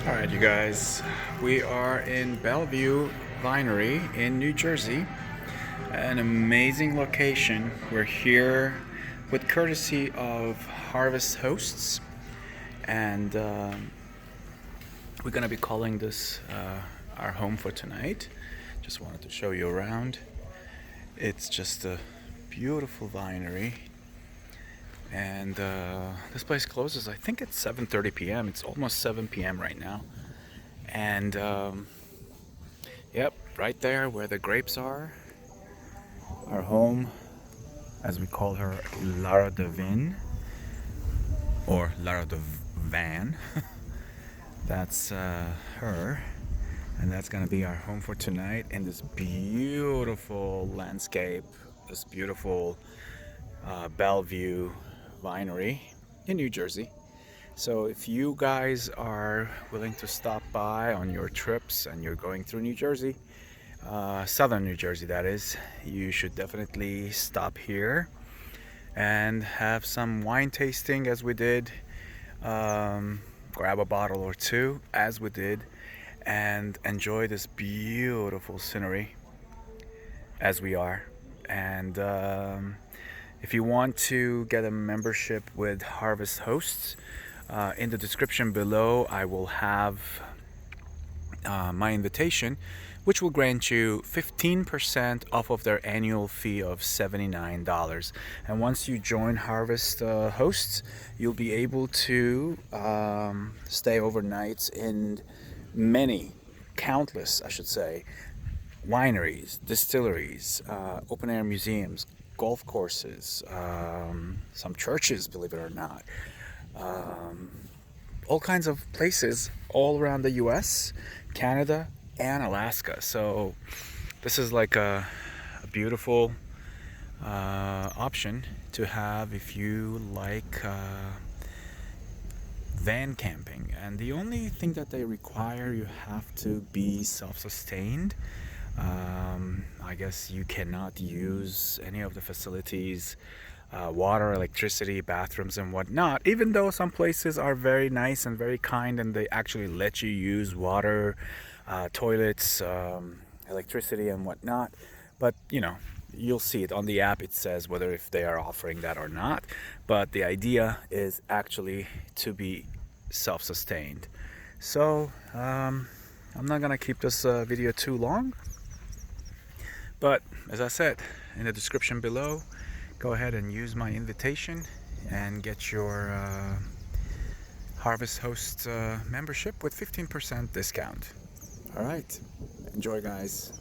Alright, you guys, we are in Bellview Winery in New Jersey. An amazing location. We're here with courtesy of Harvest Hosts, and we're gonna be calling this our home for tonight. Just wanted to show you around. It's just a beautiful winery, and this place closes, I think it's 7:30 p.m. It's almost 7 p.m. right now. And yep, right there where the grapes are, our home, as we call her, Lara de Vin, or Lara de Van. That's her, and that's gonna be our home for tonight in this beautiful landscape, this beautiful Bellevue Winery in New Jersey. So if you guys are willing to stop by on your trips and you're going through New Jersey, southern New Jersey that is, you should definitely stop here and have some wine tasting as we did, grab a bottle or two as we did, and enjoy this beautiful scenery as we are. And if you want to get a membership with Harvest Hosts, in the description below I will have my invitation, which will grant you 15% off of their annual fee of $79. And once you join Harvest Hosts, you'll be able to stay overnight in many, countless, I should say, wineries, distilleries, open air museums, golf courses, some churches, believe it or not. All kinds of places all around the US, Canada, and Alaska. So this is like a beautiful option to have if you like van camping. And the only thing that they require, you have to be self-sustained. I guess you cannot use any of the facilities, water, electricity, bathrooms, and whatnot, even though some places are very nice and very kind and they actually let you use water, toilets, electricity, and whatnot. But you'll see it on the app. It says whether if they are offering that or not, but the idea is actually to be self-sustained. So I'm not gonna keep this video too long, but as I said, in the description below, go ahead and use my invitation and get your Harvest Host membership with 15% discount. All right, enjoy, guys.